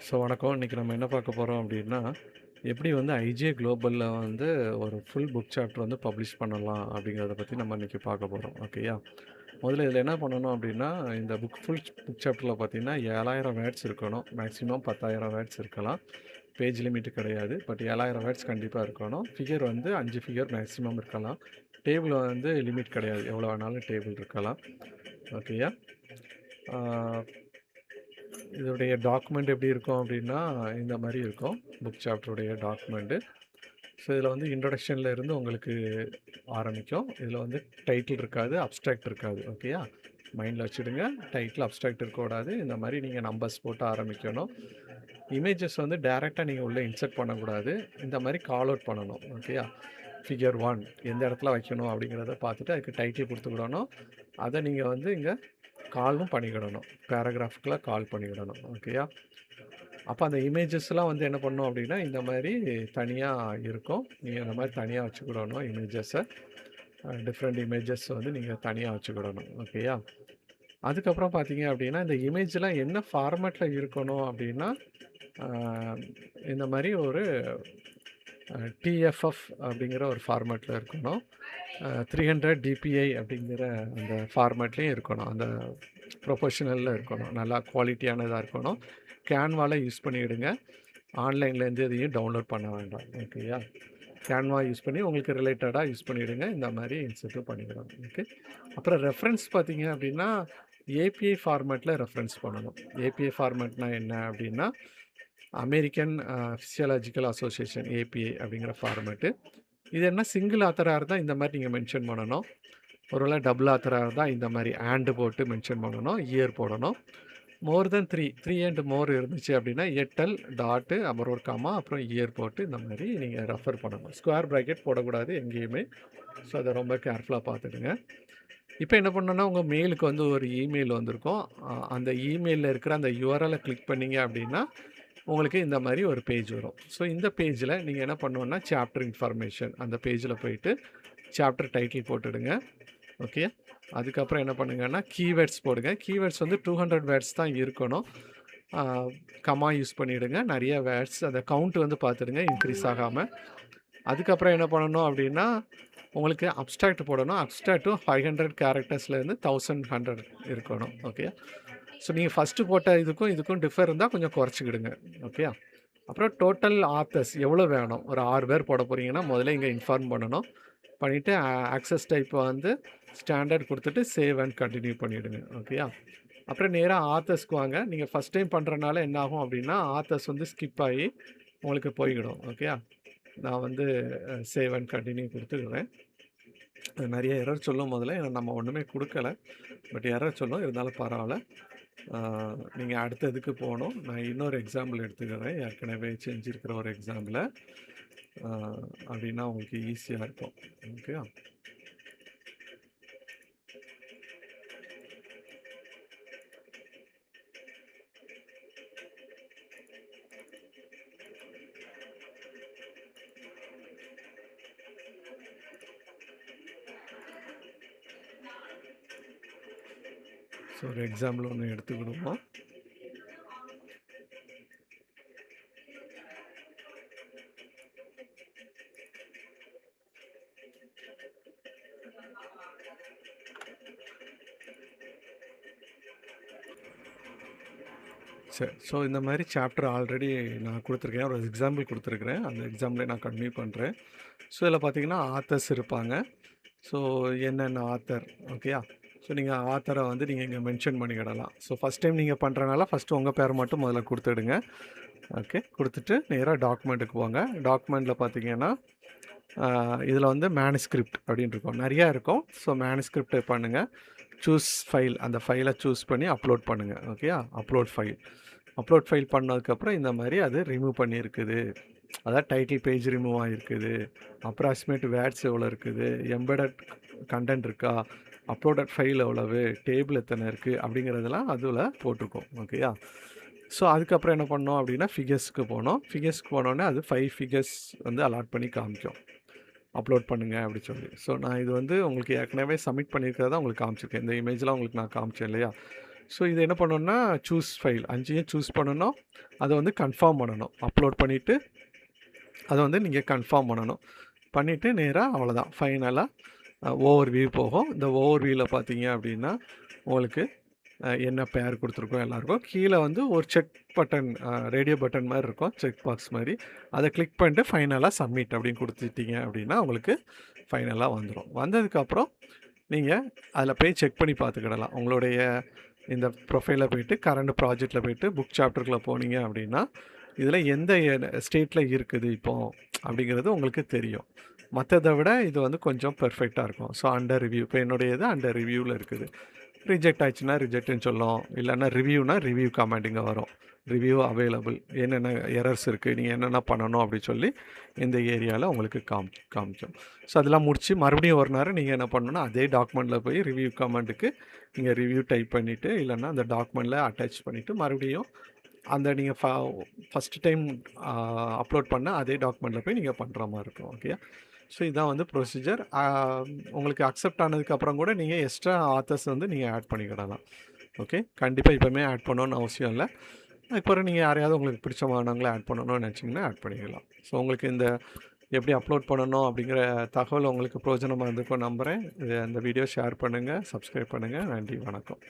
வணக்கம். இன்றைக்கி நம்ம என்ன பார்க்க போகிறோம் அப்படின்னா, எப்படி வந்து ஐஜே குளோபலில் வந்து ஒரு ஃபுல் புக் சாப்டர் வந்து பப்ளிஷ் பண்ணலாம் அப்படிங்கிறத பற்றி நம்ம இன்றைக்கி பார்க்க போகிறோம். ஓகேயா? முதல்ல இதில் என்ன பண்ணணும் அப்படின்னா, இந்த ஃபுல் புக் சாப்டரில் பார்த்தீங்கன்னா 7000 வேர்ட்ஸ் இருக்கணும். மேக்ஸிமம் 10,000 வேர்ட்ஸ் இருக்கலாம். பேஜ் லிமிட் கிடையாது. பட் 7000 வேர்ட்ஸ் கண்டிப்பாக இருக்கணும். ஃபிகர் வந்து 5 ஃபிகர் மேக்ஸிமம் இருக்கலாம். டேபிள் வந்து லிமிட் கிடையாது. எவ்வளோ வேணாலும் டேபிள் இருக்கலாம். ஓகேயா? இதோடைய டாக்குமெண்ட் எப்படி இருக்கும் அப்படின்னா, இந்த மாதிரி இருக்கும் புக் சாப்டருடைய டாக்குமெண்ட்டு. ஸோ இதில் வந்து இன்ட்ரொடக்ஷனில் இருந்து உங்களுக்கு ஆரம்பிக்கும். இதில் வந்து டைட்டில் இருக்காது, அப்ஸ்ட்ராக்ட் இருக்காது. ஓகேயா? மைண்டில் வச்சுடுங்க. டைட்டில் அப்ஸ்ட்ராக்ட் இருக்கக்கூடாது. இந்த மாதிரி நீங்கள் நம்பர்ஸ் போட்டு ஆரம்பிக்கணும். இமேஜஸ் வந்து டைரெக்டாக நீங்கள் உள்ளே இன்சர்ட் பண்ணக்கூடாது. இந்த மாதிரி கால் அவுட் பண்ணணும். ஓகேயா? ஃபிகர் 1 எந்த இடத்துல வைக்கணும் அப்படிங்கிறத பார்த்துட்டு அதுக்கு டைட்டில் கொடுத்துக்கிடணும். அதை நீங்கள் வந்து இங்கே காலும் பண்ணிக்கிடணும். பேராகிராஃபுக்கெலாம் கால் பண்ணிக்கிடணும். ஓகேயா? அப்போ அந்த இமேஜஸ்லாம் வந்து என்ன பண்ணணும் அப்படின்னா, இந்த மாதிரி தனியாக இருக்கும். நீங்கள் இந்த மாதிரி தனியாக வச்சுக்கிடணும் இமேஜஸை. டிஃப்ரெண்ட் இமேஜஸ் வந்து நீங்கள் தனியாக வச்சுக்கிடணும். ஓகேயா? அதுக்கப்புறம் பார்த்தீங்க அப்படின்னா, இந்த இமேஜ்லாம் என்ன ஃபார்மேட்டில் இருக்கணும் அப்படின்னா, இந்த மாதிரி ஒரு டிஎஃப்எஃப் அப்படிங்கிற ஒரு ஃபார்மேட்டில் இருக்கணும். 300 டிபிஐ அப்படிங்கிற அந்த ஃபார்மேட்லேயும் இருக்கணும். அந்த ப்ரொஃபஷனலில் இருக்கணும். நல்லா குவாலிட்டியானதாக இருக்கணும். கேன்வாவில் யூஸ் பண்ணிவிடுங்க. ஆன்லைன்லேருந்து எதையும் டவுன்லோட் பண்ண வேண்டாம். ஓகேயா? கேன்வா யூஸ் பண்ணி உங்களுக்கு ரிலேட்டடாக யூஸ் பண்ணிவிடுங்க. இந்த மாதிரி இன்சர்ட்டும் பண்ணிவிடணும். ஓகே. அப்புறம் ரெஃபரன்ஸ் பார்த்தீங்க அப்படின்னா, ஏபிஐ ஃபார்மேட்டில் ரெஃபரன்ஸ் பண்ணணும். ஏபிஐ ஃபார்மேட்னால் என்ன அப்படின்னா, அமெரிக்கன் ஃபிசியாலஜிக்கல் அசோசியேஷன் ஏபிஐ அப்படிங்கிற ஃபார்மேட்டு. இது என்ன சிங்கிள் ஆத்தராக இருந்தால் இந்த மாதிரி நீங்கள் மென்ஷன் பண்ணணும். ஒருவேளை டபுள் ஆத்தராக இருந்தால் இந்த மாதிரி ஆண்டு போட்டு மென்ஷன் பண்ணணும். இயர் போடணும். மோர் தென் 3 அண்ட் மோர் இருந்துச்சு அப்படின்னா எட்டல் டாட்டு அப்புறம் ஒரு கமா அப்புறம் இயர் போட்டு இந்த மாதிரி நீங்கள் ரெஃபர் பண்ணணும். ஸ்கொயர் ப்ராக்கெட் போடக்கூடாது எங்கேயுமே. ஸோ அதை ரொம்ப கேர்ஃபுல்லாக பார்த்துடுங்க. இப்போ என்ன பண்ணணுன்னா, உங்கள் மெயிலுக்கு வந்து ஒரு இமெயில் வந்திருக்கும். அந்த இமெயிலில் இருக்கிற அந்த யூஆர்எல்லை கிளிக் பண்ணிங்க அப்படின்னா உங்களுக்கு இந்த மாதிரி ஒரு பேஜ் வரும். ஸோ இந்த பேஜில் நீங்கள் என்ன பண்ணணுன்னா, சாப்டர் இன்ஃபர்மேஷன் அந்த பேஜில் போயிட்டு சாப்டர் டைட்டில் போட்டுடுங்க. ஓகே. அதுக்கப்புறம் என்ன பண்ணுங்கன்னா, கீவேர்ட்ஸ் போடுங்க. கீவேர்ட்ஸ் வந்து 200 வேர்ட்ஸ் தான் இருக்கணும். கமா யூஸ் பண்ணிவிடுங்க. நிறைய வேர்ட்ஸ் அந்த கவுண்ட் வந்து பார்த்துடுங்க இன்க்ரீஸ் ஆகாமல். அதுக்கப்புறம் என்ன பண்ணணும் அப்படின்னா, உங்களுக்கு அப்ஸ்ட்ராக்ட் போடணும். அப்ஸ்ட்ராக்ட்டும் 500 கேரக்டர்ஸ்லேருந்து 1100 இருக்கணும். ஓகே. ஸோ நீங்கள் ஃபஸ்ட்டு போட்ட இதுக்கும் டிஃபர் இருந்தால் கொஞ்சம் குறைச்சிக்கிடுங்க. ஓகே. அப்புறம் டோட்டல் ஆத்தர்ஸ் எவ்வளோ வேணும்? ஒரு 6 பேர் போட போகிறீங்கன்னா முதல்ல இங்கே இன்ஃபார்ம் பண்ணணும். பண்ணிவிட்டு ஆக்சஸ் டைப்பை வந்து ஸ்டாண்டர்ட் கொடுத்துட்டு சேவ் அண்ட் கண்டினியூ பண்ணிவிடுங்க. ஓகேயா? அப்புறம் நேராக ஆத்தர்ஸ்க்கு வாங்க. நீங்கள் ஃபஸ்ட் டைம் பண்ணுறனால என்ன ஆகும் அப்படின்னா, ஆத்தர்ஸ் வந்து ஸ்கிப் ஆகி உங்களுக்கு போய்கிடும். ஓகேயா? நான் வந்து சேவ் அண்ட் கண்டினியூ கொடுத்துக்கிறேன். நிறைய எரர் சொல்லும் முதல்ல. ஏன்னா நம்ம ஒன்றுமே கொடுக்கல. பட் எரர் சொல்லும். இருந்தாலும் பரவாயில்ல. நீங்கள் அடுத்த இதுக்கு போகணும். நான் இன்னொரு எக்ஸாம்பிள் எடுத்துக்கிறேன். ஏற்கனவே செஞ்சுருக்கிற ஒரு எக்ஸாம்பிளை. அப்படின்னா உங்களுக்கு ஈஸியாக இருக்கும். ஓகேயா? ஸோ ஒரு எக்ஸாம்பிள் ஒன்று எடுத்துக்கிடுவோம். சரி. ஸோ இந்த மாதிரி சாப்டர் ஆல்ரெடி நான் கொடுத்துருக்கேன். ஒரு எக்ஸாம்பிள் கொடுத்துருக்குறேன். அந்த எக்ஸாம்பிளை நான் கன்டினியூ பண்ணுறேன். ஸோ இதில் பார்த்தீங்கன்னா ஆத்தர்ஸ் இருப்பாங்க. ஸோ என்னென்ன ஆத்தர் ஓகேயா? ஸோ நீங்கள் ஆத்தரை வந்து நீங்கள் இங்கே மென்ஷன் பண்ணிக்கிடலாம். ஸோ ஃபஸ்ட் டைம் நீங்கள் பண்ணுறனால ஃபஸ்ட்டு உங்கள் பேர் மட்டும் முதல்ல கொடுத்துடுங்க. ஓகே. கொடுத்துட்டு நேராக டாக்குமெண்ட்டுக்கு போங்க. டாக்குமெண்ட்டில் பார்த்தீங்கன்னா இதில் வந்து மேனுஸ்கிரிப்ட் அப்படின்னு இருக்கும். நிறையா இருக்கும். ஸோ மேனுஸ்கிரிப்ட் பண்ணுங்கள். சூஸ் ஃபைல் அந்த ஃபைலை சூஸ் பண்ணி அப்லோட் பண்ணுங்கள். ஓகேயா? அப்லோட் ஃபைல் பண்ணதுக்கப்புறம் இந்த மாதிரி அது ரிமூவ் பண்ணியிருக்குது. அதாவது டைட்டில் பேஜ் ரிமூவ் ஆகிருக்குது. அப்ராக்சிமேட் வேர்ட்ஸ் எவ்வளோ இருக்குது, எம்பெடட் கண்டென்ட் இருக்கா, அப்லோடட் ஃபைல் எவ்வளவு, டேபிள் எத்தனை இருக்குது அப்படிங்கிறதெல்லாம் அதில் போட்டிருக்கோம். ஓகேயா? ஸோ அதுக்கப்புறம் என்ன பண்ணோம் அப்படின்னா ஃபிகர்ஸ்க்கு போனோம். ஃபிகர்ஸ்க்கு போனோடனே அது 5 ஃபிகர்ஸ் வந்து அலாட் பண்ணி காமிக்கும். அப்லோட் பண்ணுங்கள் அப்படி சொல்லி. ஸோ நான் இது வந்து உங்களுக்கு ஏற்கனவே சப்மிட் பண்ணியிருக்கிறதா உங்களுக்கு காமிச்சிருக்கேன். இந்த இமேஜ்லாம் உங்களுக்கு நான் காமிச்சேன் இல்லையா? ஸோ இது என்ன பண்ணணும்னா சூஸ் ஃபைல் 5யும் சூஸ் பண்ணணும். அதை வந்து கன்ஃபார்ம் பண்ணணும். அப்லோட் பண்ணிவிட்டு அதை வந்து நீங்கள் கன்ஃபார்ம் பண்ணணும். பண்ணிவிட்டு நேராக அவ்வளோதான் ஃபைனலாக ஓவர் வியூ போகும். இந்த ஓவர் வியூவில் பார்த்தீங்க அப்படின்னா உங்களுக்கு என்ன பேர் கொடுத்துருக்கோம் எல்லாருக்கும் கீழே வந்து ஒரு செக் பட்டன் ரேடியோ பட்டன் மாதிரி இருக்கும், செக் பாக்ஸ் மாதிரி. அதை கிளிக் பண்ணிட்டு ஃபைனலாக சப்மிட் அப்படின்னு கொடுத்துட்டீங்க அப்படின்னா உங்களுக்கு ஃபைனலாக வந்துடும். வந்ததுக்கப்புறம் நீங்கள் அதில் போய் செக் பண்ணி பார்த்துக்கிடலாம். உங்களுடைய இந்த ப்ரொஃபைலில் போய்ட்டு கரண்ட் ப்ராஜெக்டில் போய்ட்டு புக் சாப்டருக்குள்ளே போனீங்க அப்படின்னா இதில் எந்த ஸ்டேட்டில் இருக்குது இப்போது அப்படிங்கிறது உங்களுக்கு தெரியும். மற்றதை விட இது வந்து கொஞ்சம் பெர்ஃபெக்டாக இருக்கும். ஸோ அண்டர் ரிவ்யூ, இப்போ என்னுடைய இது அண்டர் ரிவ்யூவில் இருக்குது. ரிஜெக்ட் ஆச்சுன்னா ரிஜெக்ட்னு சொல்லும், இல்லைன்னா ரிவ்யூனா ரிவ்யூ கமெண்ட் இங்கே வரும், ரிவ்யூ அவைலபிள், என்னென்ன எரர்ஸ் இருக்குது, நீங்கள் என்னென்ன பண்ணணும் அப்படி சொல்லி இந்த ஏரியாவில் உங்களுக்கு காமிக்கும். ஸோ அதெல்லாம் முடித்து மறுபடியும் ஒரு நேரம் நீங்கள் என்ன பண்ணணும்னா அதே டாக்குமெண்ட்டில் போய் ரிவ்யூ கமெண்ட்டுக்கு நீங்கள் ரிவ்யூ டைப் பண்ணிவிட்டு இல்லைன்னா அந்த டாக்குமெண்ட்டில் அட்டாச் பண்ணிவிட்டு மறுபடியும் அந்த நீங்கள் ஃபஸ்ட்டு டைம் அப்லோட் பண்ண அதே டாக்குமெண்ட்டில் போய் நீங்கள் பண்ணுற மாதிரி இருக்கும். ஓகே, ஸோ இதான் வந்து ப்ரொசீஜர். உங்களுக்கு அக்செப்ட் ஆனதுக்கப்புறம் கூட நீங்கள் எக்ஸ்ட்ரா ஆத்தர்ஸ் வந்து நீங்கள் ஆட் பண்ணிக்கிடலாம். ஓகே, கண்டிப்பாக இப்போமே ஆட் பண்ணணுன்னு அவசியம் இல்லை. அதுக்கப்புறம் நீங்கள் யாரையாவது உங்களுக்கு பிடிச்சமானவங்கள ஆட் பண்ணணும்னு நினச்சிங்கன்னா ஆட் பண்ணிக்கலாம். ஸோ உங்களுக்கு இந்த எப்படி அப்லோட் பண்ணணும் அப்படிங்கிற தகவல் உங்களுக்கு பிரயோஜனமாக இருந்திருக்கும் நம்புகிறேன். இந்த வீடியோ ஷேர் பண்ணுங்கள், சப்ஸ்கிரைப் பண்ணுங்கள். நன்றி, வணக்கம்.